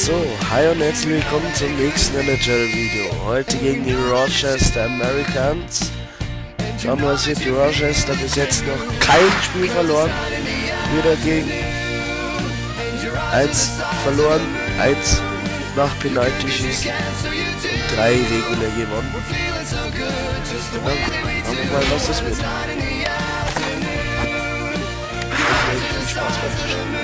So, hi und herzlich willkommen zum nächsten NHL-Video. Heute gegen die Rochester Americans. Schauen wir, was hier die Rochester bis jetzt noch kein Spiel verloren. Wieder gegen 1 verloren, 1 nach Penalty-Schießen und 3 regulär gewonnen. Dann schauen wir mal, was das wird. Viel Spaß beim Zuschauen.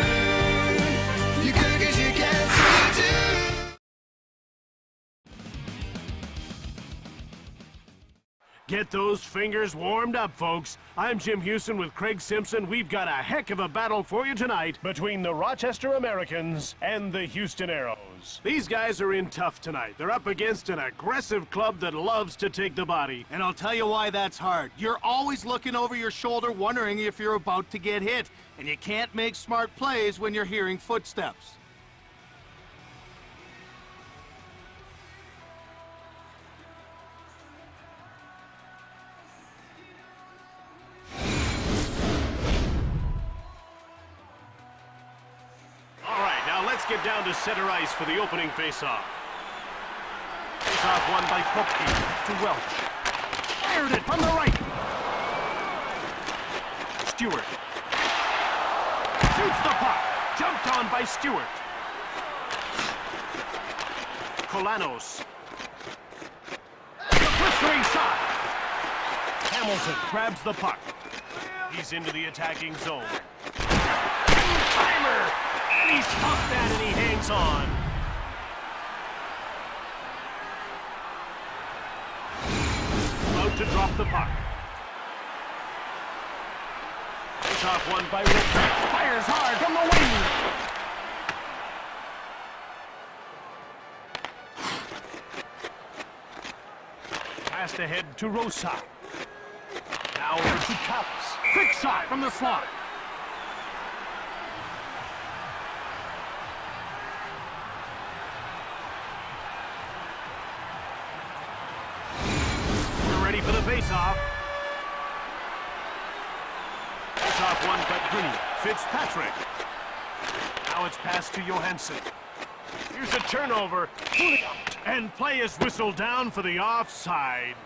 Get those fingers warmed up, folks. I'm Jim Houston with Craig Simpson. We've got a heck of a battle for you tonight between the Rochester Americans and the Houston Aeros. These guys are in tough tonight. They're up against an aggressive club that loves to take the body. And I'll tell you why that's hard. You're always looking over your shoulder wondering if you're about to get hit. And you can't make smart plays when you're hearing footsteps. Let's get down to center ice for the opening face-off. Face-off won by Popke to Welch. Fired it from the right. Stewart. Shoots the puck. Jumped on by Stewart. Kolanos. Blistering shot. Hamilton grabs the puck. He's into the attacking zone. Timer! And he's stuffed that and he hangs on. About to drop the puck. Face-off won by Rochester. Fires hard from the wing. Passed ahead to Rosa. Now over to Cups. Quick shot from the slot. For the face-off. Face-off won by Green. Fitzpatrick. Now it's passed to Johansson. Here's a turnover. And play is whistled down for the offside.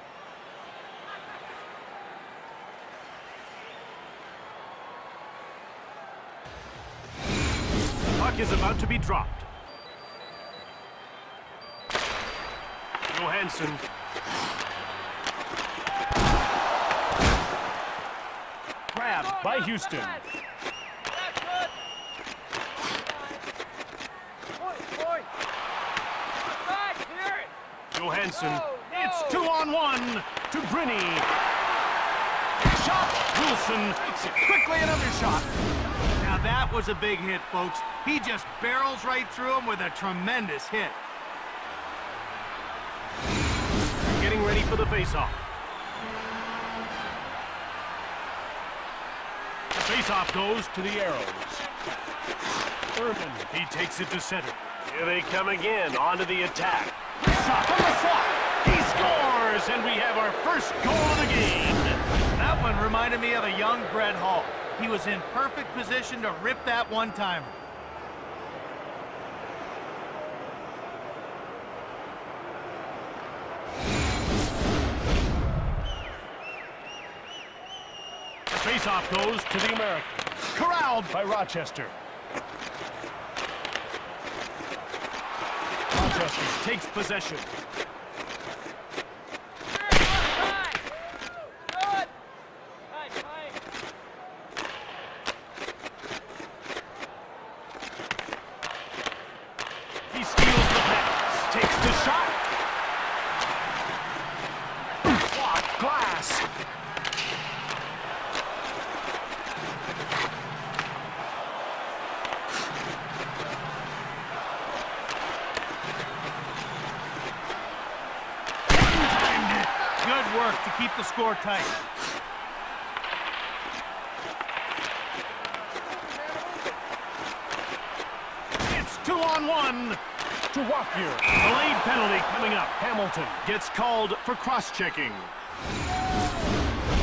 The puck is about to be dropped. Johansson. Grabbed by Houston. Johansson. It's 2-on-1 to Brinney. Shot. Wilson takes it quickly. Another shot. Now that was a big hit, folks. He just barrels right through him with a tremendous hit. Getting ready for the face-off. Face-off goes to the Aeros. Urban, he takes it to center. Here they come again, onto the attack. Shot from the slot. He scores, and we have our first goal of the game. That one reminded me of a young Brett Hall. He was in perfect position to rip that one-timer. Face-off goes to the Americans. Corralled by Rochester. Rochester takes possession. He steals the pass. Takes the shot. Blocked glass. Good work to keep the score tight. It's 2-on-1 to Walker. Delayed penalty coming up. Hamilton gets called for cross-checking.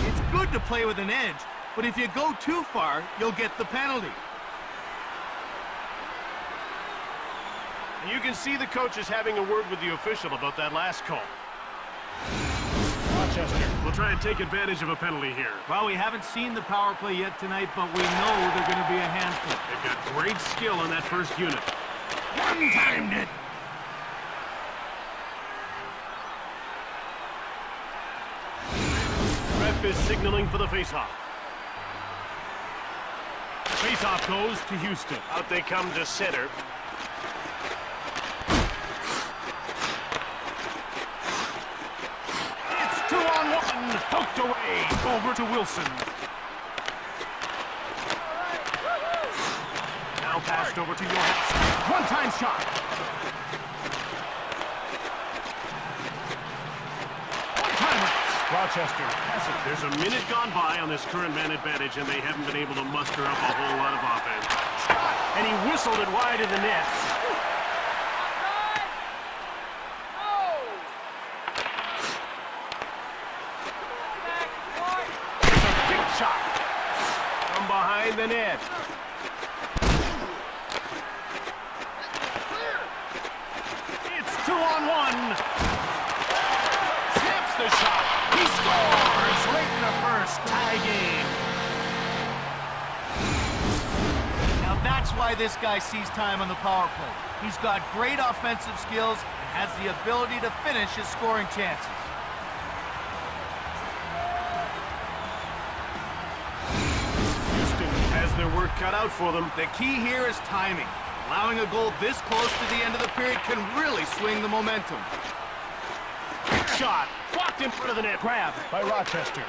It's good to play with an edge, but if you go too far, you'll get the penalty. You can see the coach is having a word with the official about that last call. Rochester will try and take advantage of a penalty here. Well, we haven't seen the power play yet tonight, but we know they're going to be a handful. They've got great skill on that first unit. One-timed it. Ref is signaling for the faceoff. Faceoff goes to Houston. Out they come to center. It's 2-on-1. Poked away. Over to Wilson. Now passed over to Johansson. One-time shot. One-timer. Rochester has it. There's a minute gone by on this current man advantage, and they haven't been able to muster up a whole lot of offense. And he whistled it wide of the net. It's a big shot from behind the net. It's 2-on-1. Snaps the shot. He scores late in the first. Tie game. Now that's why this guy sees time on the power play. He's got great offensive skills and has the ability to finish his scoring chances. Houston has their work cut out for them. The key here is timing. Allowing a goal this close to the end of the period can really swing the momentum. Shot. Blocked in front of the net. Grabbed by Rochester.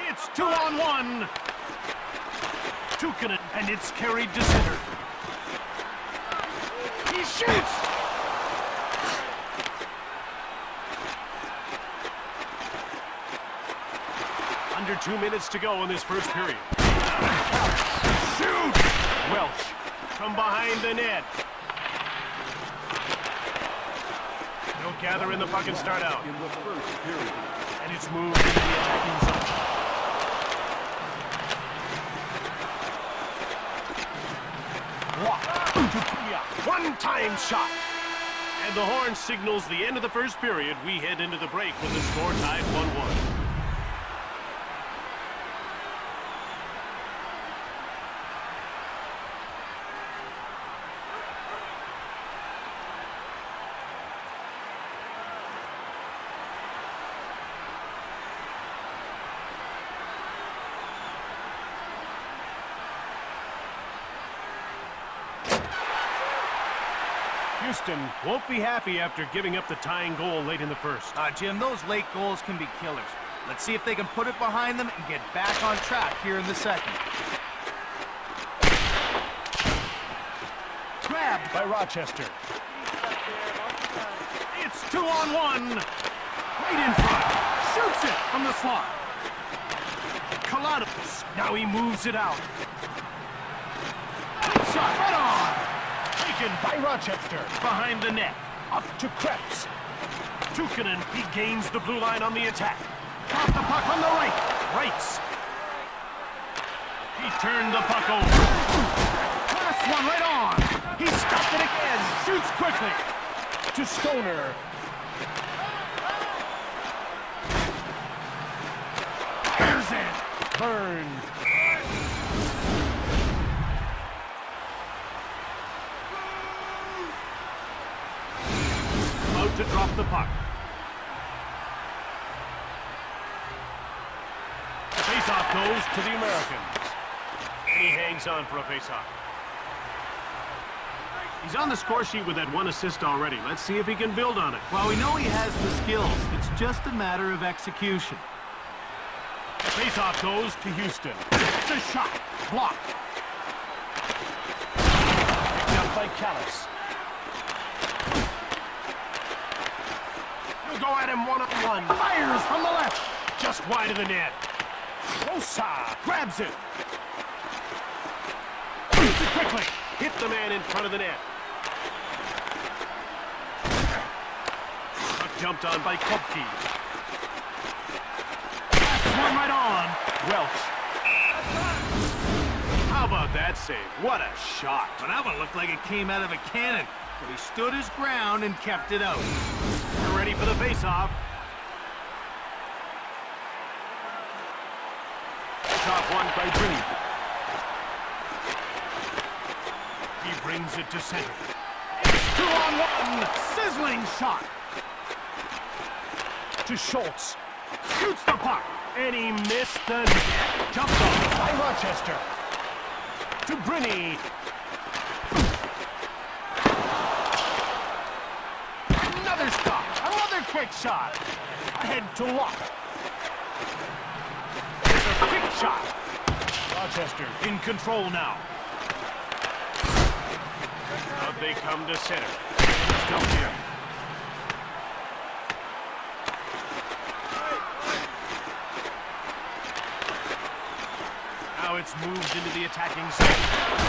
It's 2-on-1. Tukkonen, and it's carried to center. He shoots. Under 2 minutes to go in this first period. Shoot! Welch from behind the net. They'll gather in the puck and start out. In the first period. And it's moved into the attacking zone. One-time shot. And the horn signals the end of the first period. We head into the break with the score tied 1-1. Houston won't be happy after giving up the tying goal late in the first. Jim, those late goals can be killers. Let's see if they can put it behind them and get back on track here in the second. Grabbed by Rochester. It's 2-on-1. Right in front. Shoots it from the slot. Colados. Now he moves it out. Shot right on. Taken by Rochester. Behind the net. Up to Krebs. Tukkonen, he gains the blue line on the attack. Off the puck on the right. Rights. He turned the puck over. Last one right on. He stopped it again. Shoots quickly. To Stoner. Fires it. Burned. About to drop the puck. Faceoff goes to the Americans. And he hangs on for a faceoff. He's on the score sheet with that one assist already. Let's see if he can build on it. Well, we know he has the skills. It's just a matter of execution. Faceoff goes to Houston. It's a shot. Blocked. Picked up by Callis. He'll go at him one-on-one. Fires from the left. Just wide of the net. Rosa grabs it. Shoots it quickly. Hit the man in front of the net. Puck jumped on by Kopke. That's one right on. Welch. How about that save? What a shot. Well, that one looked like it came out of a cannon, but he stood his ground and kept it out. We're ready for the face-off. Face-off won by Bruni. He brings it to center. It's 2-on-1. Sizzling shot. To Schultz. Shoots the puck. And he missed the net. Jumped off by Rochester. To Bruni. Another stop. Another quick shot. Ahead to Locke. There's a quick shot. Rochester in control now. Out they come to center. Still here. Now it's moved into the attacking zone.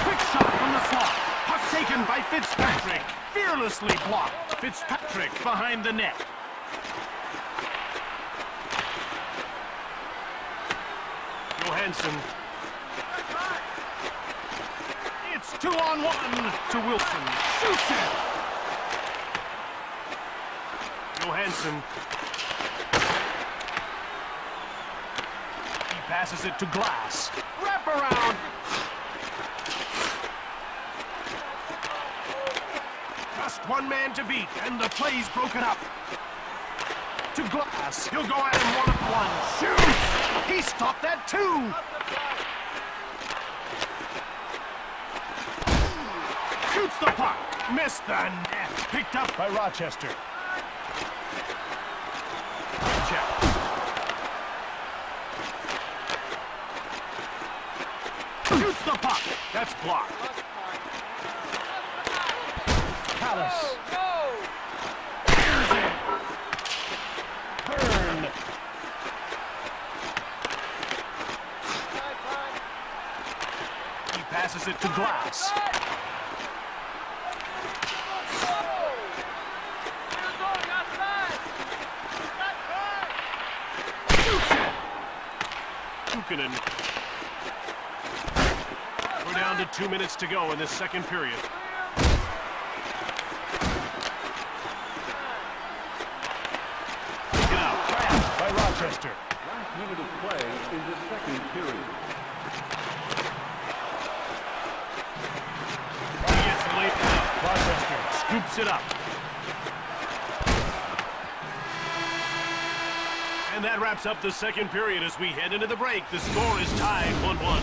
Quick shot from the slot. Puck taken by Fitzpatrick. Fearlessly blocked. Fitzpatrick behind the net. Johansson. It's 2-on-1 to Wilson. Shoots it. Johansson. He passes it to Glass. Wrap around. Just one man to beat, and the play's broken up. To Glass. He'll go at him one-on-one. Shoots! He stopped that too! Shoots the puck. Missed the net. Picked up by Rochester. Check. Shoots the puck. That's blocked. Palace. Here's it. Burn. He passes it to Glass. Shoots it. Kukkonen. We're down to 2 minutes to go in this second period. Taken out by Rochester. Last minute of play in the second period. He gets laid out. Rochester scoops it up. And that wraps up the second period as we head into the break. The score is tied 1-1.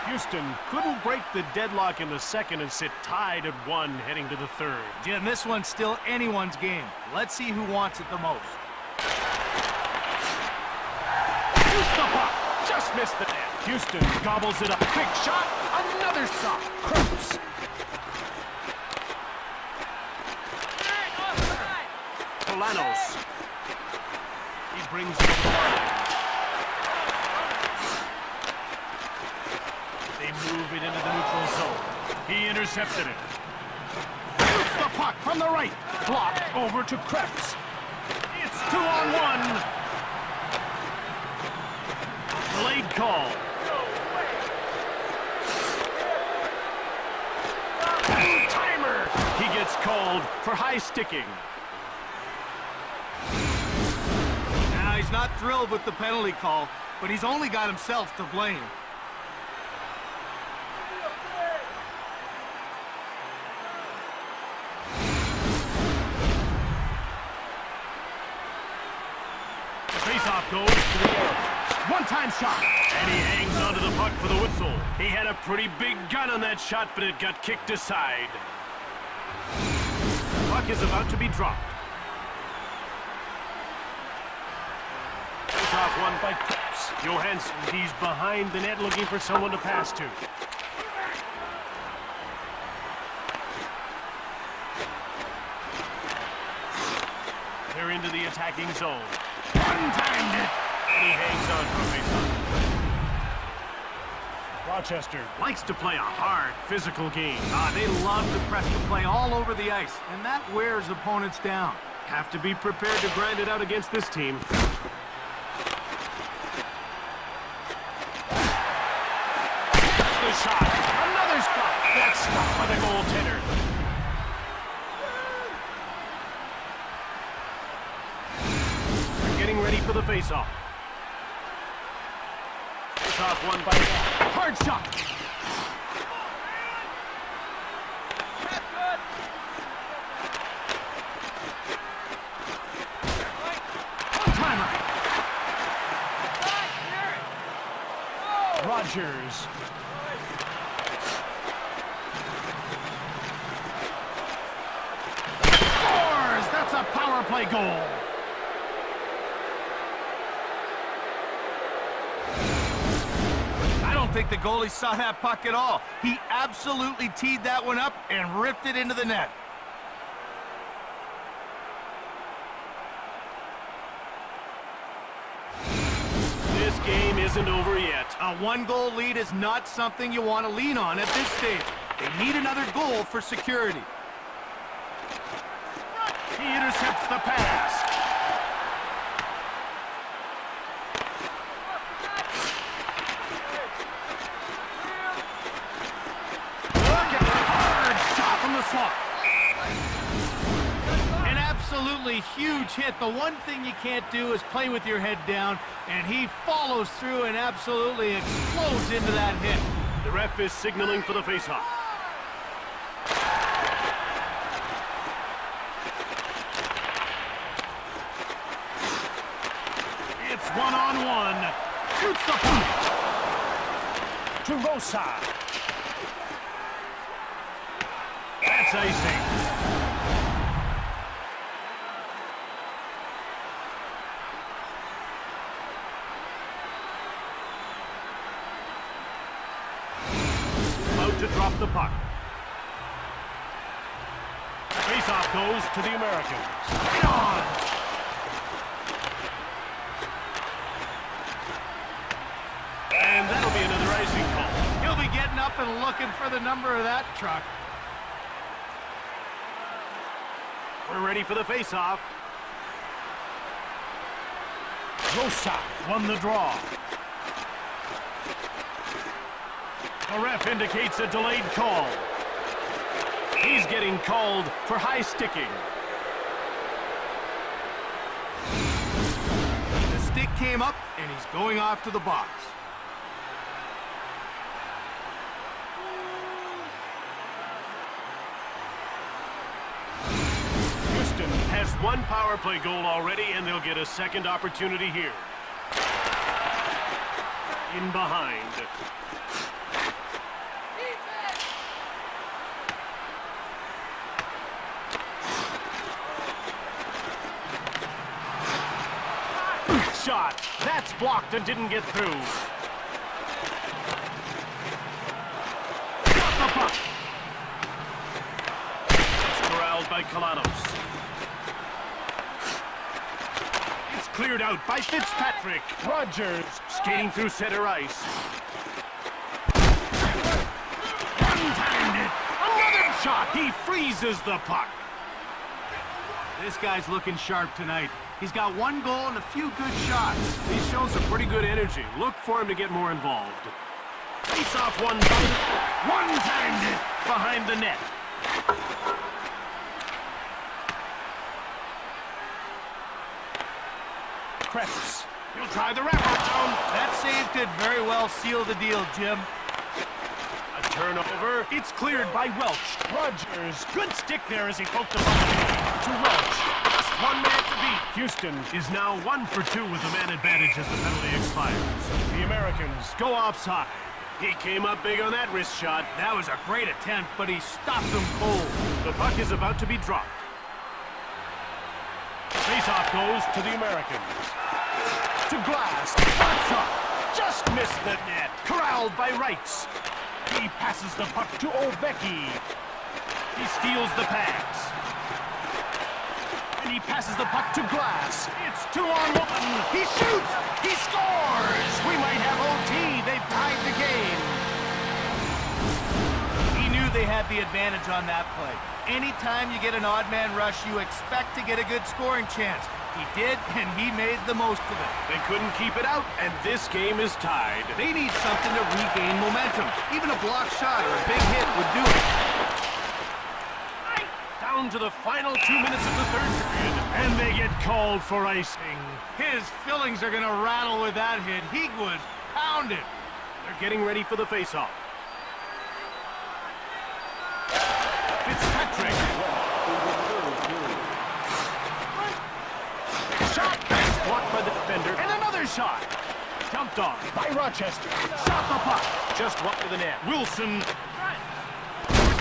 Houston couldn't break the deadlock in the second and sit tied at 1 heading to the third. Jim, this one's still anyone's game. Let's see who wants it the most. Shoots the puck. Just missed the net. Houston gobbles it up. Quick shot. Another stop. Krause. Polanos. He brings it to the line. They move it into the neutral zone. He intercepted it. Shoots the puck from the right. Blocked over to Krebs. It's 2-on-1. Delayed call. Timer. He gets called for high sticking. Now, he's not thrilled with the penalty call, but he's only got himself to blame. Face-off goes to the Aeros. One-time shot. And he hangs onto the puck for the whistle. He had a pretty big gun on that shot, but it got kicked aside. Puck is about to be dropped. Face-off won by Krebs. Johansson, he's behind the net looking for someone to pass to. They're into the attacking zone. One-timed it. And he hangs on for a faceoff. Rochester likes to play a hard, physical game. They love to press the play all over the ice, and that wears opponents down. Have to be prepared to grind it out against this team. Hits the shot. Another shot. That's stopped by the goaltender. They're getting ready for the face-off. Face-off won by hard shot. Rogers. Scores! That's a power play goal. I don't think the goalie saw that puck at all. He absolutely teed that one up and ripped it into the net. This game isn't over yet. A one-goal lead is not something you want to lean on at this stage. They need another goal for security. He intercepts the pass. Look at the hard shot from the slot. An absolutely huge hit. The one thing you can't do is play with your head down, and he follows through and absolutely explodes into that hit. The ref is signaling for the faceoff. It's one-on-one. Shoots the puck. To Rosa. That's icing. To drop the puck. Face-off goes to the Americans. Right on! And that'll be another icing call. He'll be getting up and looking for the number of that truck. We're ready for the face-off. Rosa won the draw. The ref indicates a delayed call. He's getting called for high sticking. The stick came up, and he's going off to the box. Houston has one power play goal already, and they'll get a second opportunity here. In behind. Shot. That's blocked and didn't get through. Got the puck. It's corralled by Kalanos. It's cleared out by Fitzpatrick. Rogers skating through center ice. One-timed it. Another shot. He freezes the puck. This guy's looking sharp tonight. He's got one goal and a few good shots. He's shown some pretty good energy. Look for him to get more involved. Face-off one-timed it behind the net. Krebs. He'll try the wraparound. That save did very well seal the deal, Jim. A turnover. It's cleared by Welch. Rogers. Good stick there as he poked the puck to Welch. Just one man to beat. Houston is now 1 for 2 with the man advantage as the penalty expires. The Americans go offside. He came up big on that wrist shot. That was a great attempt, but he stopped him cold. The puck is about to be dropped. Face-off goes to the Americans. To Glass. Shot shot. Just missed the net. Corralled by Reitz. He passes the puck to Ovechkin. He steals the pass. And He passes the puck to Glass. It's 2-on-1. He shoots. He scores. We might have OT. They've tied the game. He knew they had the advantage on that play. Anytime you get an odd man rush, you expect to get a good scoring chance. He did, and he made the most of it. They couldn't keep it out, and this game is tied. They need something to regain momentum. Even a block shot or a big hit would do it. Down to the final 2 minutes of the third period, and they get called for icing. His fillings are going to rattle with that hit. He was pounded. They're getting ready for the face-off. Fitzpatrick. Shot. That's blocked by the defender. And another shot. Jumped on by Rochester. Shot the puck. Just wide of the net. Wilson.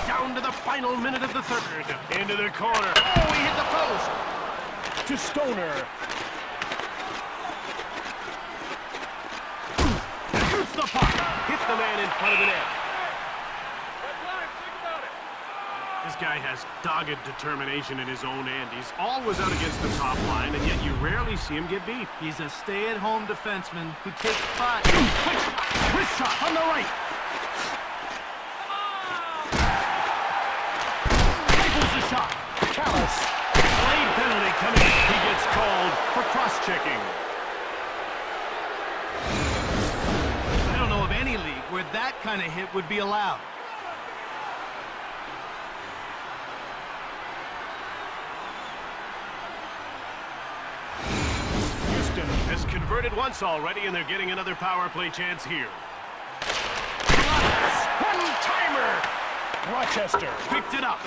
Down to the final minute of the third. Into the corner. Oh, he hit the post. To Stoner. Shoots the puck. Hit the man in front of the net. This guy has dogged determination in his own end. He's always out against the top line, and yet you rarely see him get beat. He's a stay-at-home defenseman who takes pot. Wrist shot on the right. Rifles the shot. Callis. Late penalty coming. He gets called for cross-checking. I don't know of any league where that kind of hit would be allowed. Has converted once already, and they're getting another power play chance here. One-timer! Rochester picked it up.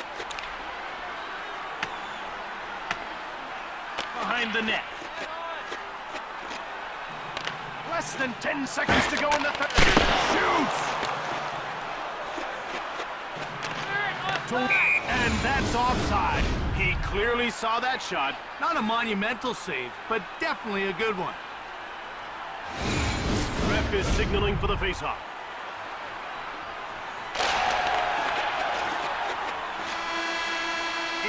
Behind the net. Less than 10 seconds to go in the third. Shoots! And that's offside. He clearly saw that shot. Not a monumental save, but definitely a good one. Ref is signaling for the faceoff.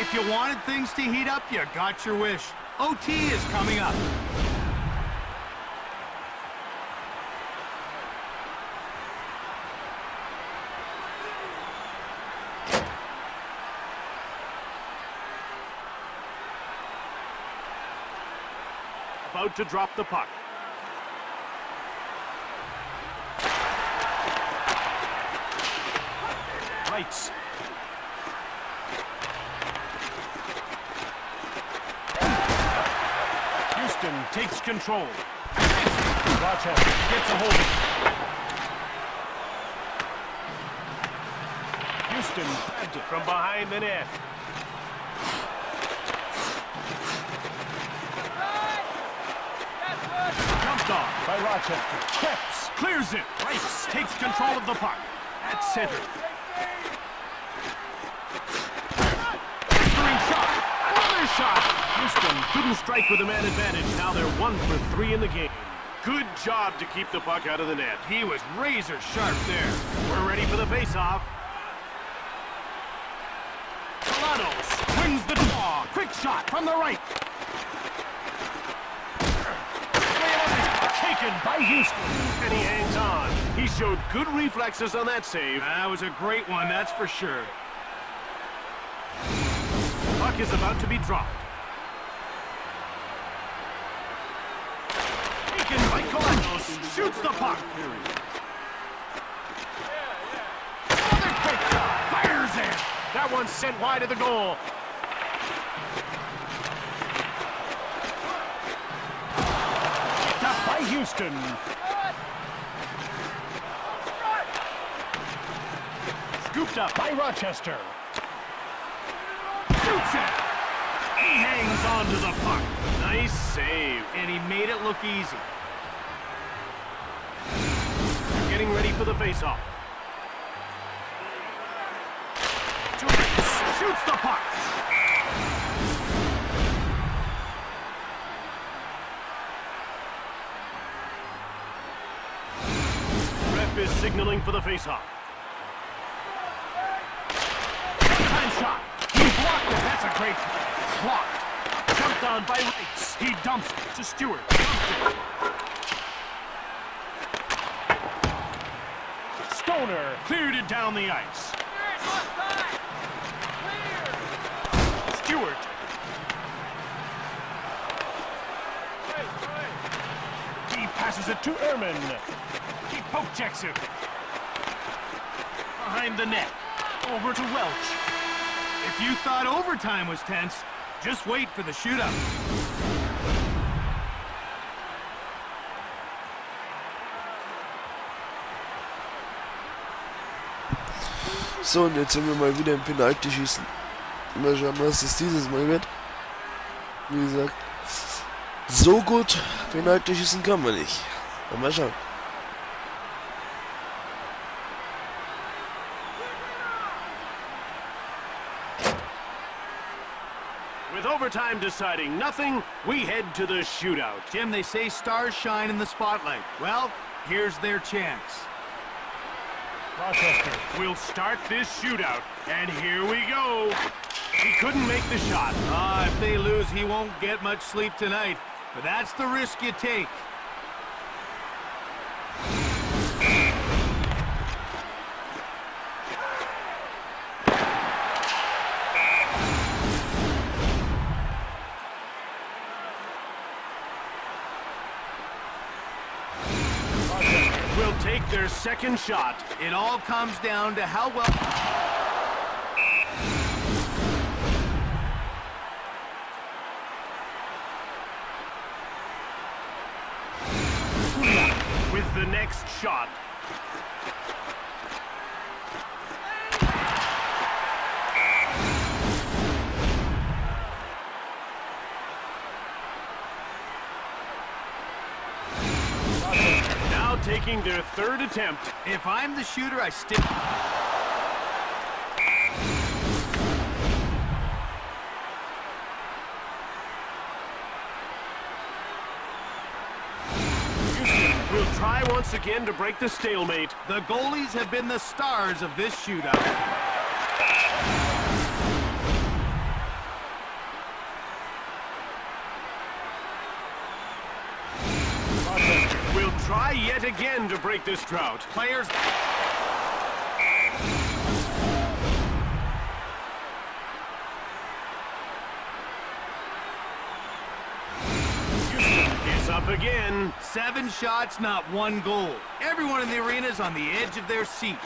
If you wanted things to heat up, you got your wish. OT is coming up. About to drop the puck. Rights. Houston takes control. Rochester gets a hold of it. Houston grabbed it from behind the net. Jumped off by Rochester. Krebs clears it. Rice takes control of the puck. At center. Shot. Another shot. Houston couldn't strike with a man advantage. Now they're 1 for 3 in the game. Good job to keep the puck out of the net. He was razor sharp there. We're ready for the face-off. Colanos wins the draw. Quick shot from the right. Taken by Houston. And he hangs on. He showed good reflexes on that save. That was a great one, that's for sure. Puck is about to be dropped. Taken by Colanos. Shoots the puck. Another quick shot. Fires in. That one's sent wide of the goal. Picked up by Houston. Scooped up by Rochester. Shoots it! He hangs on to the puck. Nice save. And he made it look easy. They're getting ready for the face-off. Shoots the puck. Ref is signaling for the face-off. Time shot. He blocked it. That's a great blocked. Jump Rebound by Reitz. He dumps it to Stewart. Dumped it. Stoner cleared it down the ice. Stewart. He passes it to Ehrman. He poke checks it. Behind the net. Over to Welch. If you thought overtime was tense, just wait for the shootout. So, und jetzt sind wir mal wieder im Penalty-Schießen. Mal schauen, was es dieses Mal wird. Wie gesagt, so gut Penalty-Schießen kann man nicht. Aber mal schauen. With overtime deciding nothing, we head to the shootout. Jim, they say stars shine in the spotlight. Well, here's their chance. Rochester will start this shootout, and here we go. He couldn't make the shot. If they lose, he won't get much sleep tonight. But that's the risk you take. Will take their second shot. It all comes down to how well... With the next shot. Now taking their third attempt. If I'm the shooter, I stick... Will try once again to break the stalemate. The goalies have been the stars of this shootout. Will try yet again to break this drought. Players... Is up again. 7 shots, not 1 goal. Everyone in the arena is on the edge of their seat.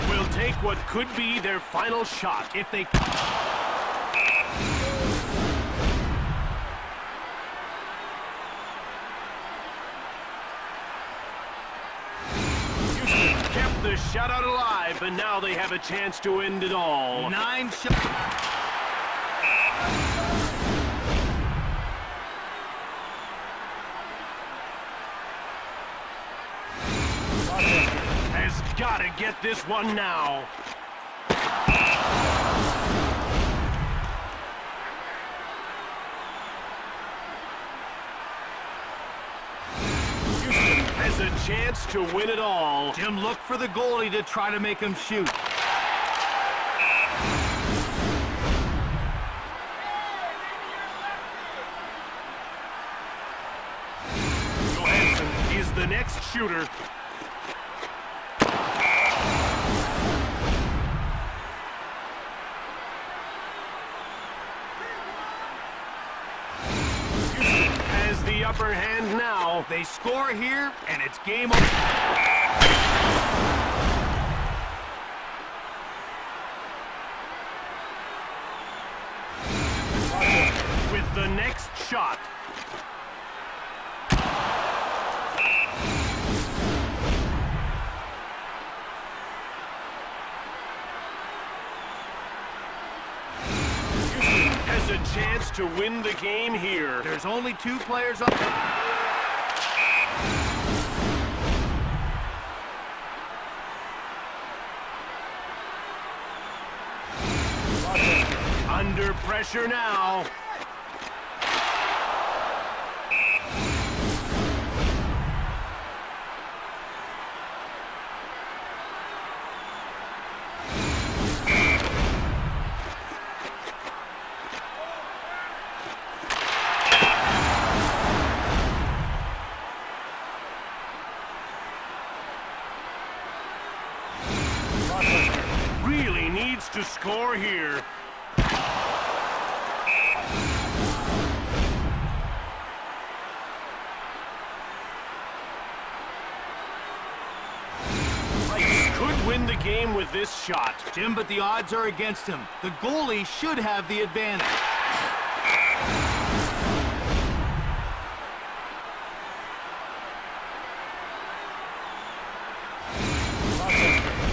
Will take what could be their final shot if they... Kept the shutout alive, and now they have a chance to end it all. 9 shots. Has got to get this one now. Houston has a chance to win it all. Jim, look for the goalie to try to make him shoot. Johansson is the next shooter. The upper hand now. They score here, and it's game over. With the next shot. Has a chance to win the game here. There's only 2 players up. Under pressure now. score here. Could win the game with this shot. Jim, but the odds are against him. The goalie should have the advantage.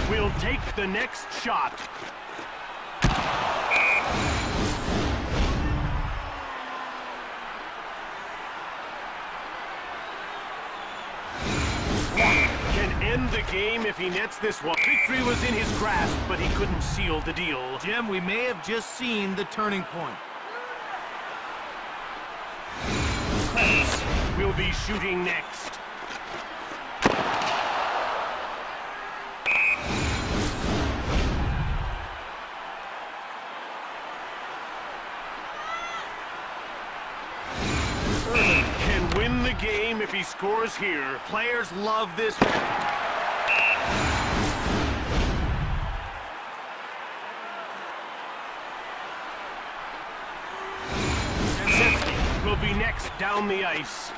We'll take the next shot. Can end the game if he nets this one. Victory was in his grasp, but he couldn't seal the deal. Jim, we may have just seen the turning point. We'll be shooting next. Can win the game if he scores here. Players love this. Will be next down the ice.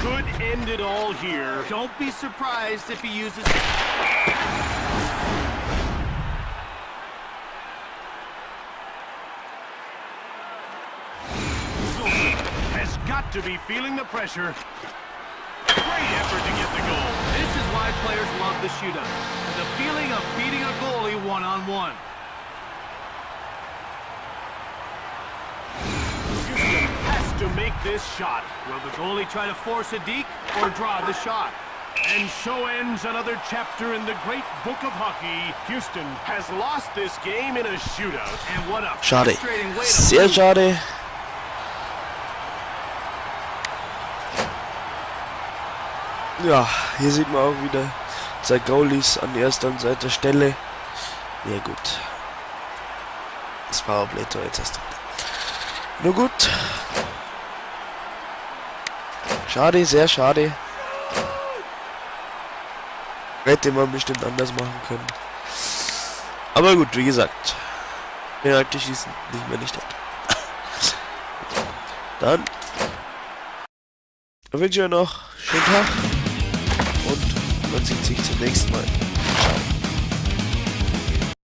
Could end it all here. Don't be surprised if he uses... Has got to be feeling the pressure. Great effort to get the goal. This is why players love the shootout. The feeling of beating a goalie one-on-one. Houston has to make this shot. Will the goalie try to force a deke or draw the shot? And so ends another chapter in the great book of hockey. Houston has lost this game in a shootout. And what a Schade. frustrating way to Sehr lose. schade. Ja, hier sieht man auch wieder zwei Goalies an erster und zweiter Stelle. Ja gut. Das Powerplay-Tor jetzt erst. Nur gut. Schade, sehr schade. Hätte man bestimmt anders machen können. Aber gut, wie gesagt. Penalty schießen nicht mehr nicht hat. Dann wünsche ich euch noch einen schönen Tag. Und man sieht sich zum nächsten Mal. Ciao.